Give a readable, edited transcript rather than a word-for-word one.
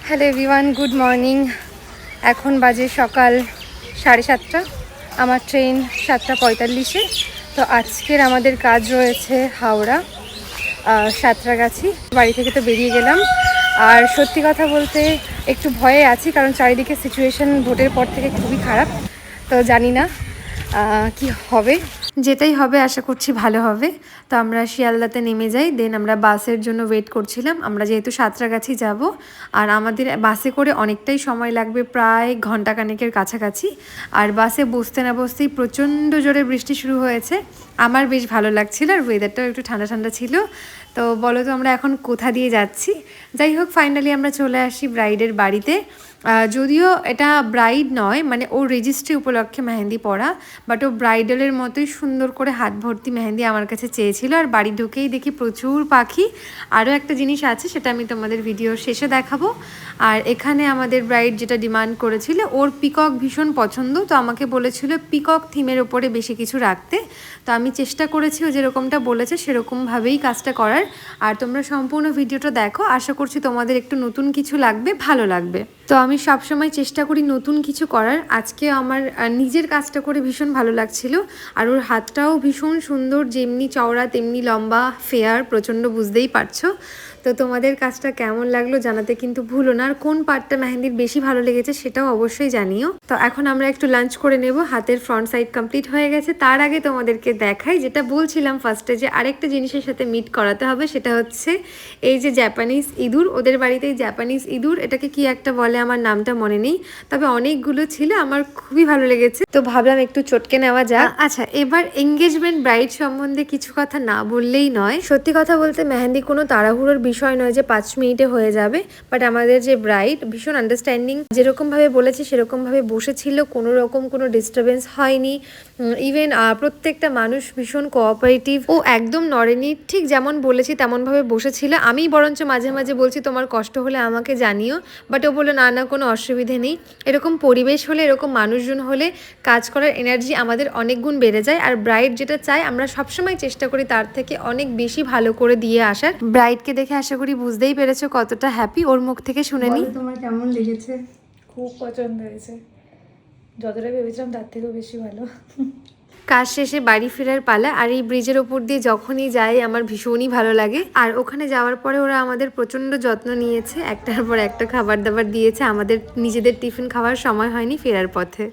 Hello everyone, good morning. এখন বাজে সকাল 7:30। আমার ট্রেন 7:45-এ। তো আজকের আমাদের কাজ রয়েছে হাওড়া সাঁতরাগাছি। বাড়ি থেকে তো বেরিয়ে গেলাম, আর সত্যি কথা বলতে একটু ভয়ে আছি, কারণ চারিদিকে সিচুয়েশন ভোটের পর থেকে খুবই খারাপ। তো জানি না কি হবে। যেটাই হবে আশা করছি ভালো হবে। তো আমরা শিয়ালদাতে নেমে যাই, দেন আমরা বাসের জন্য ওয়েট করছিলাম। আমরা যেহেতু সাঁতরাগাছি যাব, আর আমাদের বাসে করে অনেকটাই সময় লাগবে, প্রায় ঘন্টাখানেকের কাছাকাছি। আর বাসে বসতে না বসতেই প্রচণ্ড জোরে বৃষ্টি শুরু হয়েছে। আমার বেশ ভালো লাগছিল, আর ওয়েদারটাও একটু ঠান্ডা ঠান্ডা ছিল। তো বলো তো আমরা এখন কোথা দিয়ে যাচ্ছি। যাই হোক, ফাইনালি আমরা চলে আসি ব্রাইডের বাড়িতে। যদিও এটা ব্রাইড নয়, মানে ও রেজিস্ট্রি উপলক্ষে মেহেন্দি পরা, বাট ও ব্রাইডালের মতোই সুন্দর করে হাত ভর্তি মেহেন্দি আমার কাছে চেয়েছিল। আর বাড়ি ঢুকেই দেখি প্রচুর পাখি। আরও একটা জিনিস আছে, সেটা আমি তোমাদের ভিডিওর শেষে দেখাবো। আর এখানে আমাদের ব্রাইড যেটা ডিমান্ড করেছিল, ওর পিকক ভীষণ পছন্দ, তো আমাকে বলেছিল পিকক থিমের ওপরে বেশি কিছু রাখতে। তো আমি চেষ্টা করেছি ও যেরকমটা বলেছে সেরকমভাবেই কাজটা করার। আর তোমরা সম্পূর্ণ ভিডিওটা দেখো, আশা করছি তোমাদের একটু নতুন কিছু লাগবে, ভালো লাগবে। তো আমি সবসময় চেষ্টা করি নতুন কিছু করার। আজকে আমার নিজের কাজটা করে ভীষণ ভালো লাগছিল। আর ওর হাতটাও ভীষণ সুন্দর, যেমনি চওড়া তেমনি লম্বা, ফেয়ার, প্রচণ্ড, বুঝতেই পারছো। তো তোমাদের কাজটা কেমন লাগলো জানাতে কিন্তু ভুলো না। আর কোন পার্টটা মেহেন্দির বেশি ভালো লেগেছে সেটাও অবশ্যই জানিও। তো এখন আমরা একটু লাঞ্চ করে নেব। হাতের ফ্রন্ট সাইড কমপ্লিট হয়ে গেছে। তার আগে তোমাদেরকে দেখাই, যেটা বলছিলাম ফার্স্টে, যে আরেকটা জিনিসের সাথে মিট করাতে হবে। সেটা হচ্ছে এই যে জাপানিজ ইঁদুর। ওদের বাড়িতে এই জাপানিজ ইঁদুর, এটাকে কি একটা বলে, আমার নামটা মনে নেই, তবে অনেকগুলো ছিল, আমার খুবই ভালো লেগেছে। তো ভাবলাম একটু চটকে নেওয়া যাক। আচ্ছা, এবার এঙ্গেজমেন্ট ব্রাইড সম্বন্ধে কিছু কথা না বললেই নয়। সত্যি কথা বলতে মেহেন্দি কোনো তাড়াহুড়োর বিষয় নয় যে 5 মিনিটে হয়ে যাবে। বাট আমাদের যে ব্রাইড ভীষণ আন্ডারস্ট্যান্ডিং, যেরকম ভাবে বলেছে সেরকম ভাবে বসেছিল, কোনো রকম কোনো ডিস্টারবেন্স হয়নি। ইভেন প্রত্যেকটা মানুষ ভীষণ কোঅপারেটিভ। ও একদম নড়েনি, ঠিক যেমন বলেছি তেমনভাবে বসেছিল। আমি বরঞ্চ মাঝে মাঝে বলছি তোমার কষ্ট হলে আমাকে জানিও, বাট ও বললো না না, কোনো অসুবিধে নেই। এরকম পরিবেশ হলে, এরকম মানুষজন হলে কাজ করার এনার্জি আমাদের অনেক গুণ বেড়ে যায়। আর ব্রাইড যেটা চায় আমরা সবসময় চেষ্টা করি তার থেকে অনেক বেশি ভালো করে দিয়ে আসার। ব্রাইডকে দেখে আশা করি বুঝতেই পেরেছো কতটা হ্যাপি। ওর মুখ থেকে শুনে নি তোমার কেমন লেগেছে। খুব পছন্দ হয়েছে, যতটা ভেবেছিলাম তার থেকেও বেশি ভালো। কাজ শেষে বাড়ি ফেরার পালা। আর এই ব্রিজের ওপর দিয়ে যখনই যাই আমার ভীষণই ভালো লাগে। আর ওখানে যাওয়ার পরে ওরা আমাদের প্রচণ্ড যত্ন নিয়েছে, একটার পর একটা খাবার দাবার দিয়েছে। আমাদের নিজেদের টিফিন খাওয়ার সময় হয়নি ফেরার পথে।